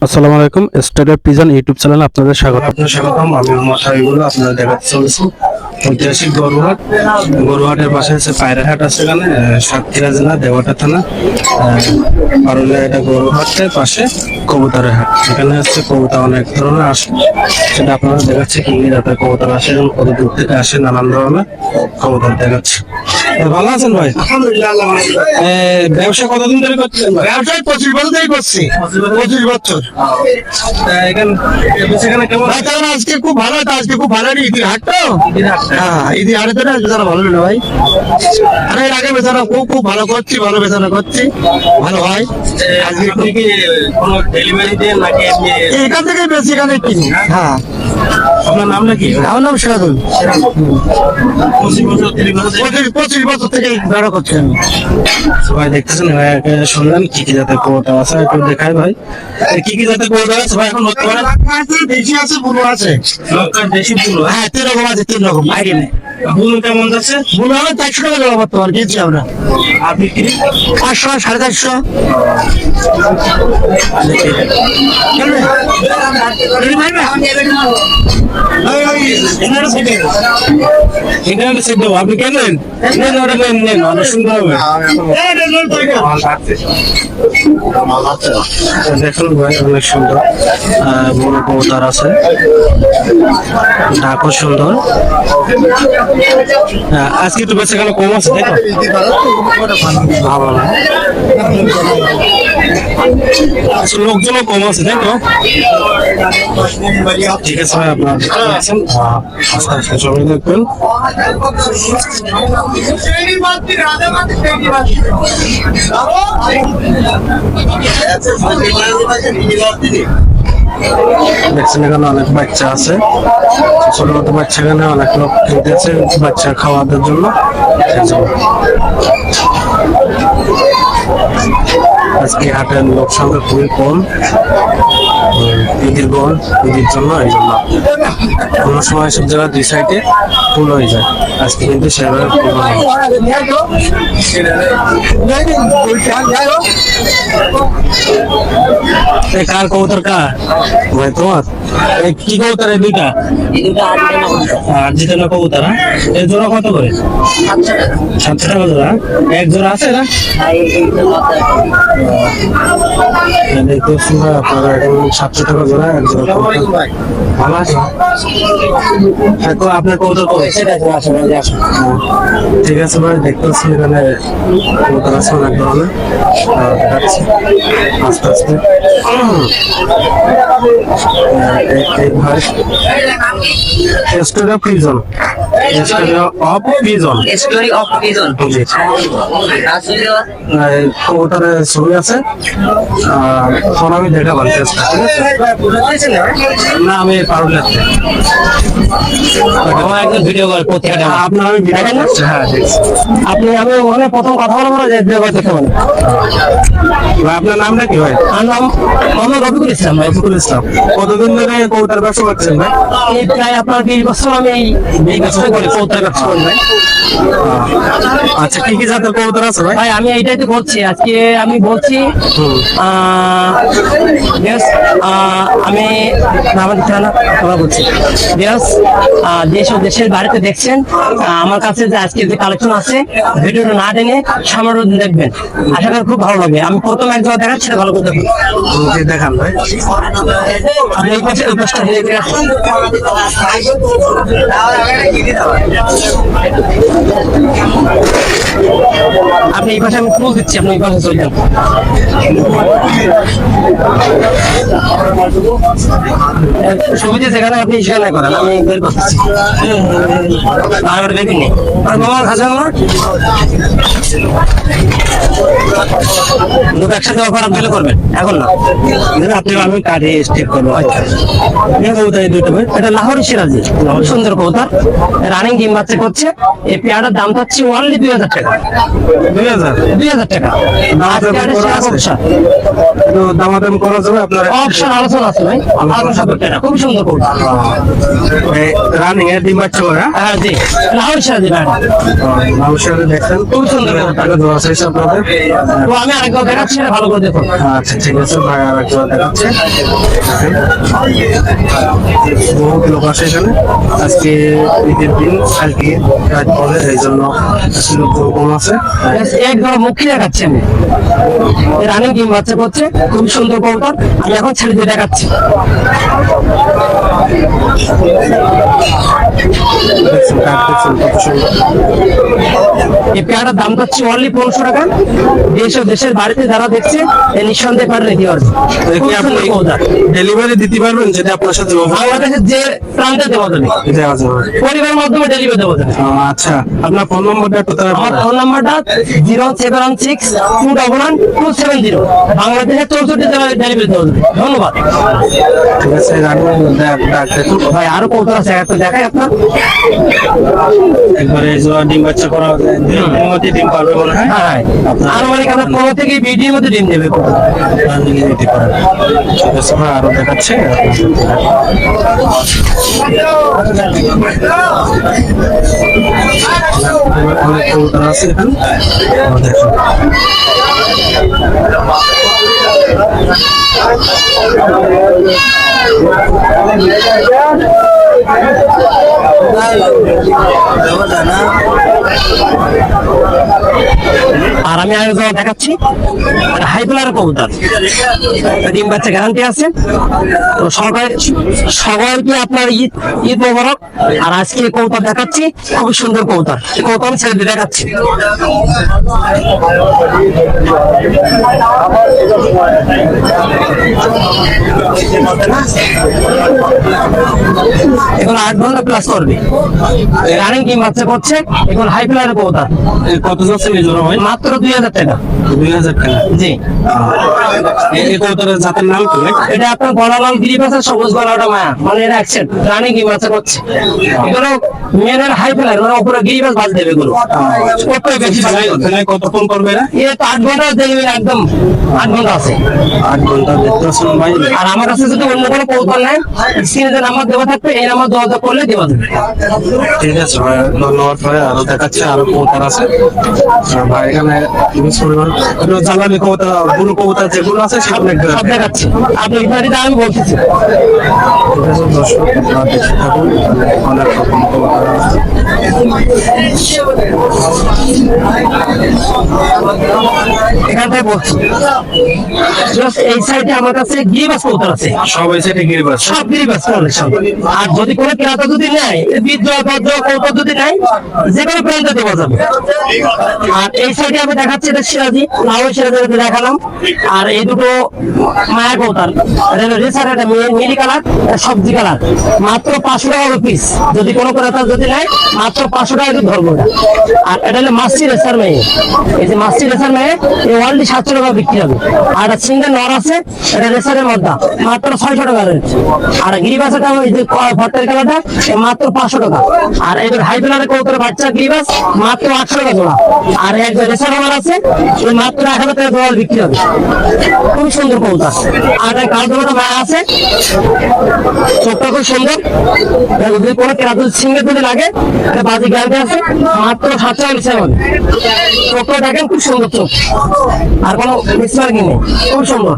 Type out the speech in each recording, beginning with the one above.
আসসালামু আলাইকুম, স্টাডার pigeon YouTube চ্যানেলে আপনাদের স্বাগতম। আমি মোহাম্মদ হাবিবুল্লাহ, আপনাদের দেখাতে চলেছি ঐতিহাসিক গরুহাট। গরুহাটের পাশে আছে পায়রাহাট, আছে এখানে সাতক্ষীরা জেলা দেওয়াটা থানা পারুলিয়া। এটা গরুহাটের পাশে কবুতরের হাট। এখানে হচ্ছে কবুতর অনেক ধরনের আসে, সেটা আপনারা দেখাচ্ছে কি কি জাতের কবুতর আসে এবং কত দূর থেকে আসে, নানান ধরনের কবুতর দেখাচ্ছে। ভালো আছেন ভাই? ব্যবসা কতদিন ধরে করছেন ভাই? ব্যবসা 25 বছর ধরে করছি। 25 বছর। এখানে কেমন ভাই তাহলে আজকে খুব ভালো হতো, আজকে খুব ভালো ঈদের হাট তো। হ্যাঁ, ঈদের হাটে তো বেচারা ভালো না ভাই। আরে এর আগে বেচারা খুব ভালো করছি, ভালো বেচারা করছি, ভালো হয়। আজকে কি কোনো ডেলিভারি দেন নাকি এমনি? এখান থেকে বেশি এখানে কিনি। হ্যাঁ, আপনার নাম নাকি? আমার নাম সিরাজুল। 25 বছর 30 বছর 25 বছর থেকে বেড়া করছি আমি। সবাই দেখতেছেন ভাইয়াকে শুনলেন কি কি জাতের কবুতর আছে, একটু দেখাই ভাই কি কি জাতের কবুতর আছে ভাই। এখন বর্তমানে বেশি আছে, বুনো আছে। লঙ্কার দেশি পুলো, হ্যাঁ, 3 রকম আছে, 3 রকম আইডিয়া নেই। পুলো কেমন যাচ্ছে? বুনো হলো 400 টাকা জমা বর্তমান কিনছি আমরা। আর বিক্রি 500, 450। ইন্টারনেট সেট দেবো, আপনি কেন নেন? নেন, ওটা নেন, নেন, অনেক সুন্দর হবে। দেখুন ভাই, অনেক সুন্দর বড় কবুতর আছে, ডাকও সুন্দর। আজকে একটু বেশি কেন কম আছে, তাই তো? ভালো না, আসলে লোকজনও কম আছে, তাই তো? ঠিক আছে ভাই, আপনারা দেখছেন, আস্তে আস্তে সবাই দেখবেন। দেখছেন এখানে অনেক বাচ্চা আছে, ছোট ছোট বাচ্চা, এখানে অনেক লোক কিনতেছে বাচ্চা খাওয়ানোর জন্য। আজকে হাটের লোক সংখ্যা খুবই কম, ঈদের জন্য এই জন্য কোনো সময় সব জায়গায় 2 সাইডে ফুল হয়ে যায়, আজকে কিন্তু সেভাবে ফুল হয়। কার কবুতর কার ভাই? তোমার কি কবুতর? এই দুইটা আর যেটা না কবুতর, এর জোড়া কত করে? 700 টাকা জোড়া। এক জোড়া আছে না? দেখতে পাচ্ছেন ভাই আপনারা, এখন 700 টাকা জোড়া, এক জোড়া কবুতর। ভালো আছে আপনার কবুতর কবে? ঠিক আছে ভাই, দেখতে পাচ্ছেন এখানে কবুতর আছে অনেক ধরনের, দেখাচ্ছি আস্তে আস্তে। ভাই story of pigeon, story of pigeon কবুতরের ছবি আছে, ফোন আমি দেখাবো চেষ্টা, ঠিক আছে? না, আমি পারুলিয়াতে ভিডিও কল করতে আপনার আমি ভিডিও করছি। হ্যাঁ, দেখছি। আপনি আমি ওখানে প্রথম কথা বলবো যে ভিডিও কল দেখতে পারেন। ভাই আপনার নামটা কি ভাই? আমার নাম মোহাম্মদ রফিকুল ইসলাম। রফিকুল ইসলাম। কতদিন ধরে কবুতর ব্যবসা করছেন ভাই? এই প্রায় আপনার 20 বছর আমি এই ব্যবসা করি, কবুতর ব্যবসা করি ভাই। আচ্ছা, কি কি জাতের কবুতর আছে ভাই? ভাই আমি এইটাই তো করছি আজকে, আমি বলছি আমি আমাদের ঠিকানা কথা বলছি। দেশ ও দেশের বাড়িতে দেখছেন আমার কাছে যে আজকে যে কালেকশন আছে, ভিডিওটা না টেনে সামনে দেখবেন, আশা করি খুব ভালো লাগবে। আমি প্রথম এক জায়গা দেখাচ্ছি, ভালো করে দেখুন। দেখান ভাই। আপনি এই পাশে, ওই পাশটা দেখে আসুন। আপনি এই পাশে, আমি ফুল দিচ্ছি, আপনি এই পাশে চলে যান। সুবিধা যেখানে আপনি সেখানে করেন, আমি বের করতেছি। আর দেখুন আর মামার খাজা আমার দুটো একসাথে অফার আপনি করবেন, এখন না আপনি আমি কাঠে স্টেপ করবো। আচ্ছা, কবুতর এই দুটো ভাই? এটা লাহোরি সিরাজি, সুন্দর কবুতর, রানিং ডিম বাচ্চা করছে। এই পেয়ারটার দাম পাচ্ছি অনলি 2000 টাকা। 2000 টাকা। দামাদাম করা যাবে আপনার? অপশন আলোচনা আছে ভাই, খুব সুন্দর কবুতর। রানিং এর ডিম বাচ্চা করে? হ্যাঁ জি, লাহোরি সিরাজি ভাই, মানুষের দেখেন খুব সুন্দর কবুতর। টাকা দেওয়া আছে আপনাদের। তো আমি আরেকবার দেখাচ্ছি, ভালো করে দেখুন। আচ্ছা, ঠিক আছে ভাই। একজন দেখাচ্ছে। বহুত লোক আসে এখানে, আজকে ঈদের দিন, কালকে রাত পরে, এই জন্য লোক কম আছে। একদম মুখে দেখাচ্ছি আমি, রানিং ডিম বাচ্চা করছে, খুব সুন্দর কবুতর। আমি এখন ছেড়ে দিয়ে দেখাচ্ছি। দেখছেন কাঠ, দেখছেন কত সুন্দর। এই পেয়ারার দাম পাচ্ছি অনলি 1500 টাকা। দেশ ও দেশের বাড়িতে যারা দেখছে নিঃসন্দেহে পারে রেডি হবে। কি আপনি ডেলিভারি দিতে পারবেন, যেটা আপনার সাথে বাংলাদেশের যে প্রান্তে দেওয়া যাবে, দেওয়া যাবে? পরিবারের মাধ্যমে ডেলিভারি দেওয়া যাবে। আচ্ছা, আপনার ফোন নম্বরটা একটু তারা আমার ফোন নাম্বারটা 076219270। বাংলাদেশের 64 জেলায় ডেলিভারি দেওয়া যাবে। ধন্যবাদ ঠিক আছে। দেখুন ভাই, আরো কৌতূহল আছে, একটা দেখাই আপনার। একবারে জোড়া ডিম বাচ্চা করা হবে, ডিমের মধ্যে ডিম পারবে মনে হয়। হ্যাঁ, আর মানে আপনার 15 থেকে 20 দিনের মধ্যে ডিম দেবে। আপনারা নিয়ে নিতে পারেন। ঠিক আছে ভাই, আরো দেখাচ্ছে। অনেক কবুতর আছে এখানে, দেখুন। আর আমি আরো যা দেখাচ্ছি, হাই প্লার কবুতর, ডিম বাচ্চা গ্যারান্টি আছে। তো সবাইকে আপনার ঈদ মোবারক। আর আজকে কবুতর দেখাচ্ছি, খুব সুন্দর কবুতর। কবুতর আমি ছেড়ে দিয়ে দেখাচ্ছি। এখন 8 ঘন্টা প্লাস করবে, রানিং ডিম বাচ্চা করছে। এখন হাই প্লার কবুতর কত যাচ্ছে এই জোড়া ভাই? মাত্র 2000 টাকা। 2000 টাকা। জি, এই কবুতরের জাতের নাম কি? এটা আপনার গলালাল গিরিপ আছে, সবুজ গলাটা মায়া, মানে এটা অ্যাকসেন্ট রানিং ডিম বাচ্চা করছে। এগুলো মেনের হাই প্লার, মানে উপরে গিরিবাস বাজ দেবে এগুলো। কত বেশি এখানে কতক্ষণ করবে না? এটা তো 8 ঘন্টা দেবে, একদম 8 ঘন্টা আছে। 8 ঘন্টা দেখতে পাচ্ছেন ভাই। আর আমার কাছে যদি অন্য কোনো কৌতূহল নেই, স্ক্রিনে যে নাম্বার দেওয়া থাকবে, এই নাম্বার যোগাযোগ করলে দেওয়া যাবে। ঠিক আছে ভাই, ধন্যবাদ ভাই। আরো দেখাচ্ছে, আরো কবুতর আছে ভাই এখানে। জ্বালানি কবুতর, বুনো কবুতর যেগুলো আছে সেগুলো একটু সব দেখাচ্ছি, আপনি ইত্যাদি আমি বলতেছি। ঠিক আছে দর্শক, আপনারা দেখতে থাকুন। অনেক রকম কবুতর আছে। এখানটায় বলছি, Just এই সাইডে আমার কাছে গিরিবাস কবুতর আছে, সবাই সেটা গিরিবাস। সব গিরিবাস কালেকশন। আর যদি কোনো ক্রেতা যদি নেয়, বিদ্রোহ ভদ্র কৌতূহল যদি নেয়, যে কোনো প্রান্তে দেওয়া যাবে। আর এই সাইডে আমি দেখাচ্ছি, এটা সিরাজি, লাউ সিরাজি দেখালাম। আর এই দুটো মায়া কৌতার, রেসার, একটা মিলি কালার, সবজি কালার, মাত্র 500 টাকা পিস। যদি কোনো ক্রেতা যদি নেয়, মাত্র 500 টাকা ধরবো। আর এটা হলো মাসি রেসার মেয়ে, এই যে মাসি রেসার মেয়ে, এই ওয়ার্ল্ডে 700 টাকা বিক্রি হবে। আর একটা সিঙ্গেল নর আছে, এটা রেসারের মধ্যে মাত্র 600 টাকা রেট। আর গিরিবাসটা ওই যে ভট্টের কালারটা মাত্র 500 টাকা। আর এদের হাই প্লারের কৌতরের বাচ্চা গিরিবাস মাত্র 800 টাকা জোড়া। আর এক রেসার আমার আছে, ওই মাত্র 1000 টাকা জোড়া বিক্রি হবে। খুব সুন্দর কৌতর। আর কাল জোড়াটা মায়া আছে, চোখটা খুব সুন্দর। যদি কোনো কেরাত সিঙ্গেল যদি লাগে, এটা বাজি গ্যারান্টি আছে, মাত্র 700 টাকা নিচে হবে। চোখটা দেখেন, খুব সুন্দর চোখ, আর কোনো মিসমার্কিং নেই, খুব সুন্দর।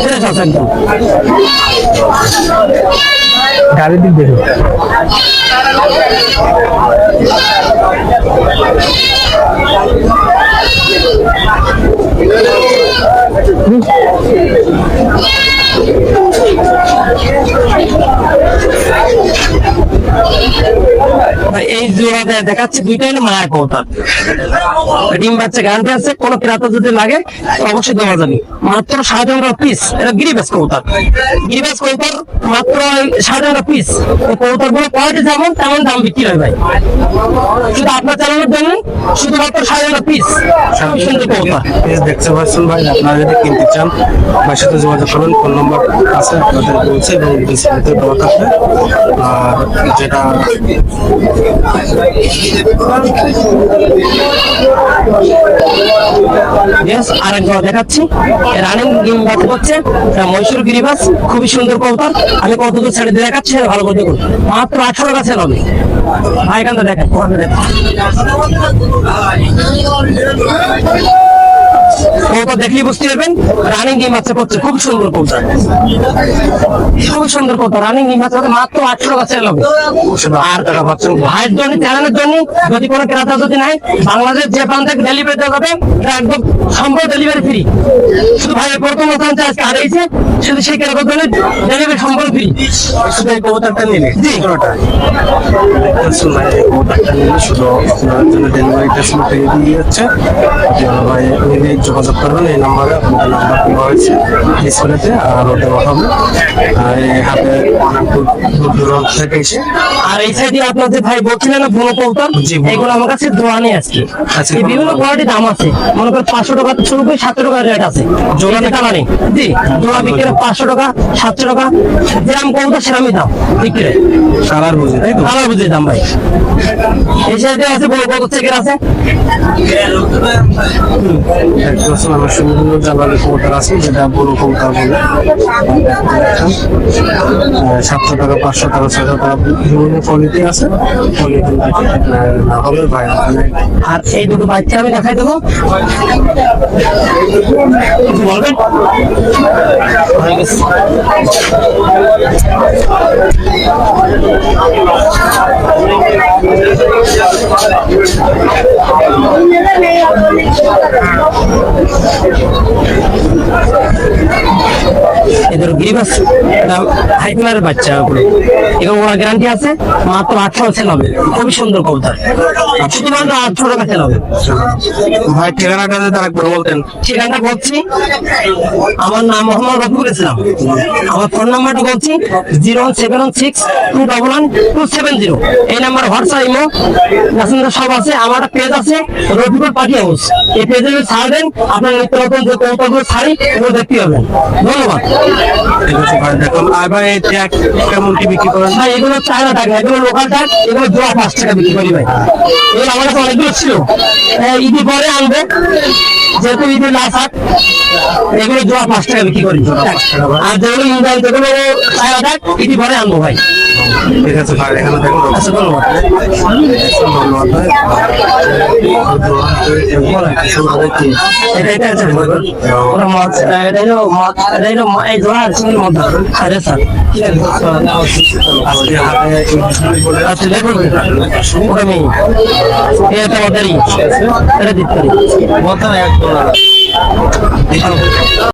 ফ্রেশ আছে একদম। গাড়ি দিক দেখো। এই জোড়াতে দেখাচ্ছে, দুইটাই মায়া কৌতার, ডিম বাচ্চা গ্যারান্টি আছে। কোনো ক্রেতা যদি লাগে অবশ্যই দেওয়া যাবে। মাত্র 7,500 টাকা পিস। এটা গিরিবাস কৌতার, গিরিবাস কৌতার মাত্র 7,500 টাকা পিস। কৌতার গুলো কোয়ালিটি যেমন তেমন দাম বিক্রি হয় ভাই। শুধু আপনার চালানোর জন্য শুধুমাত্র 7,500 টাকা পিস। সুন্দর কৌতার দেখতে পাচ্ছেন ভাই, আপনারা যদি কিনতে চান ভাইয়ের সাথে যোগাযোগ করুন। ফোন নম্বর আছে আপনাদের বলছে এবং ডিসপ্লেতে দেওয়া থাকবে। আর যেটা আরেকবার দেখাচ্ছি, রানিং ডিম বাচ্চা করছে, মহীশূর গিরিবাস, খুবই সুন্দর কৌতার। আমি কতদূর ছেড়ে দিয়ে দেখাচ্ছি, ভালো করে দেখুন। মাত্র 800 টাকা সেল হবে ভাই। এখানটা দেখেন, কবুতর দেখলেই বুঝতে পারবেন রানিং ডিম বাচ্চা করছে, খুব সুন্দর কবুতর, খুব সুন্দর কবুতর, রানিং ডিম বাচ্চা করছে, মাত্র 800 টাকা সেল হবে। আর ভাইয়ের জন্য চ্যানেলের জন্য যদি কোনো ক্রেতা যদি নাই, বাংলাদেশ যে প্রান্তে ডেলিভারি দেওয়া যাবে, এটা একদম সম্ভব ডেলিভারি ফ্রি। শুধু ভাইয়ের প্রথম প্রান্তে আজকে হারিয়েছে, শুধু সেই ক্রেতার জন্য ডেলিভারি সম্পূর্ণ ফ্রি। শুধু এই কবুতরটা নিলে জি। পুরোটা দেখতেছেন ভাই, এই কবুতরটা নিলে শুধু আপনার জন্য ডেলিভারিটা শুরু থেকে দিয়ে যাচ্ছে। আপনারা ভাই নিলে যোগাযোগ করবেন এই নাম্বারে, আপনাদের নাম্বার দেওয়া হয়েছে ডিসপ্লেতে, আর ওটা হবে। আর এই হাতে অনেক দূর দূরান্ত থেকে এসে আর এই সাইডে আপনার যে ভাই বলছিলেন না বুনো কবুতর, জি, বুনো। এগুলো আমার কাছে জোড়া নেই আজকে। আচ্ছা, এই বিভিন্ন কোয়ালিটির দাম আছে, মনে করেন 500 টাকা থেকে শুরু করে 700 টাকা রেট আছে। জোড়া কালারিং, জি, জোড়া বিক্রি 500 টাকা 700 টাকা, যেরকম কবুতর সেরকমই দাম বিক্রি। কালার বুঝে, তাই তো? কালার বুঝে দাম ভাই। এই সাইডে আছে বড় কবুতর চেকের আছে, দেখতেছেন আমার সুন্দর জালালের কবুতর আছে, যেটা বড় কবুতর বলে। 700 টাকা 500 টাকা 600 টাকা বিভিন্ন কোয়ালিটি আছে। কোয়ালিটি না হবে ভাই আর এই দুটো বাচ্চা আমি দেখাই দেবো, কিছু বলবেন? হয়ে গেছে। এদের গিরিবাস হাই কালারের বাচ্চা, ওগুলো এগুলো ওরা গ্যারান্টি আছে, মাত্র 800 সেল হবে। খুবই সুন্দর কবুতর, শুধুমাত্র 800 টাকা সেল হবে। ভাই ঠিকানাটা যদি আরেকবার বলতেন। ঠিকানাটা বলছি, আমার নাম মোহাম্মদ রফিকুল ইসলাম, আমার ফোন নাম্বারটা বলছি 01716211270। এই নাম্বার হোয়াটসঅ্যাপ, ইমো, মেসেঞ্জার সব আছে। আমার একটা পেজ আছে রফিকুল পাখি হাউস, এই পেজে ছাড়বেন, আপনার নিত্য নতুন যে কবুতরগুলো ছাড়ি এগুলো দেখতে পাবেন। ধন্যবাদ ঠিক আছে ভাই, দেখুন। আর ভাই এই ট্যাগ কেমন কি বিক্রি করেন? ভাই। এগুলো চায়না টাকা, এগুলো লোকাল টাকা, এগুলো জোড়া 5 টাকা বিক্রি করি ভাই। এগুলো আমার কাছে অনেকগুলো ছিল, ঈদের পরে আনবে, যেহেতু ঈদের লাস্ট হাট, এগুলো জোড়া 5 টাকা বিক্রি করি। আর যেগুলো ইন্ডিয়ান, যেগুলো চায়না টাকা, ঈদের পরে আনবো ভাই। ঠিক আছে ভাই, এখানে দেখুন। আচ্ছা, ধন্যবাদ। ধন্যবাদ ভাই। এটা আছে ওরা মাছ, এটা হলো মাছ, এটা হলো এই জোড়া আর সঙ্গে মধ্যে আরে স্যার ঠিক আছে। আজকে হাতে আচ্ছা দেখুন, ওটা নেই, এটা আমাদেরই, এটা দিতে পারি। বলতে না এক $1